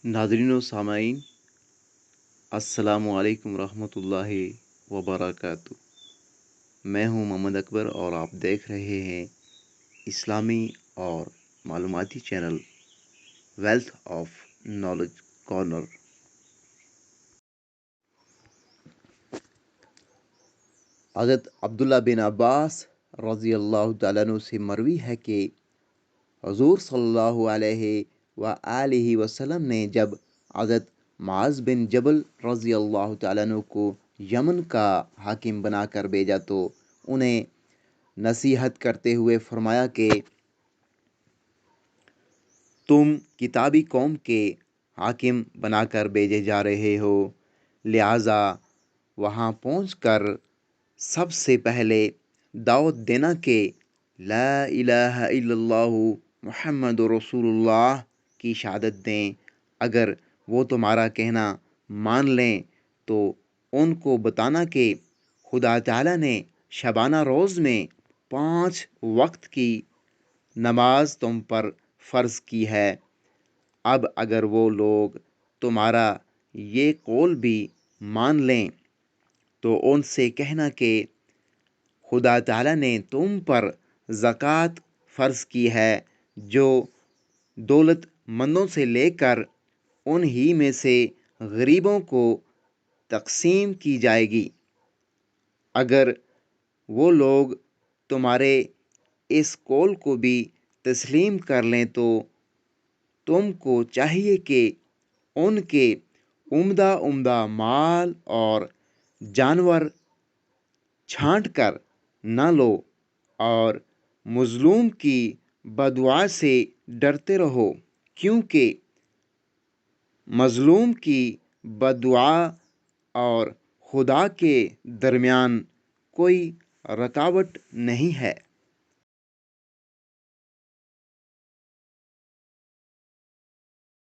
नाज़रीन व सामाईन, अस्सलामु अलैकुम रहमतुल्लाह वबरकातुहू। मैं हूं मोहम्मद अकबर और आप देख रहे हैं इस्लामी और मालूमाती channel wealth of knowledge corner. हज़रत अब्दुल्ला बिन अब्बास रज़ी अल्लाह तआला अन्हु से मरवी है कि हुज़ूर सल्लल्लाहु अलैहि व आलिहि वसल्लम ने जब हज़रत मुआज़ बिन जबल रज़ी अल्लाह तआला अन्हु को यमन का हाकिम बनाकर भेजा तो उन्हें नसीहत करते हुए फरमाया कि तुम किताबी कौम के हाकिम बनाकर भेजे जा रहे हो, लिहाजा वहाँ पहुंचकर सबसे पहले दावत देना कि ला इलाहा इल्लल्लाहु मुहम्मदुर रसूलुल्लाह की शहादत दें। अगर वो तुम्हारा कहना मान लें तो उनको बताना कि खुदा ताला ने शबाना रोज़ में 5 वक्त की नमाज तुम पर फ़र्ज़ की है। अब अगर वो लोग तुम्हारा ये कौल भी मान लें तो उनसे कहना कि खुदा ताला ने तुम पर ज़कात फ़र्ज़ की है, जो दौलतमंदों से लेकर उन्हीं में से गरीबों को तक़सीम की जाएगी। अगर वो लोग तुम्हारे इस कौल को भी तस्लीम कर लें तो तुमको चाहिए कि उनके उम्दा उम्दा माल और जानवर छांट कर न लो और मज़लूम की बददुआ से डरते रहो, क्योंकि मज़लूम की बददुआ और खुदा के दरमियान कोई रुकावट नहीं है।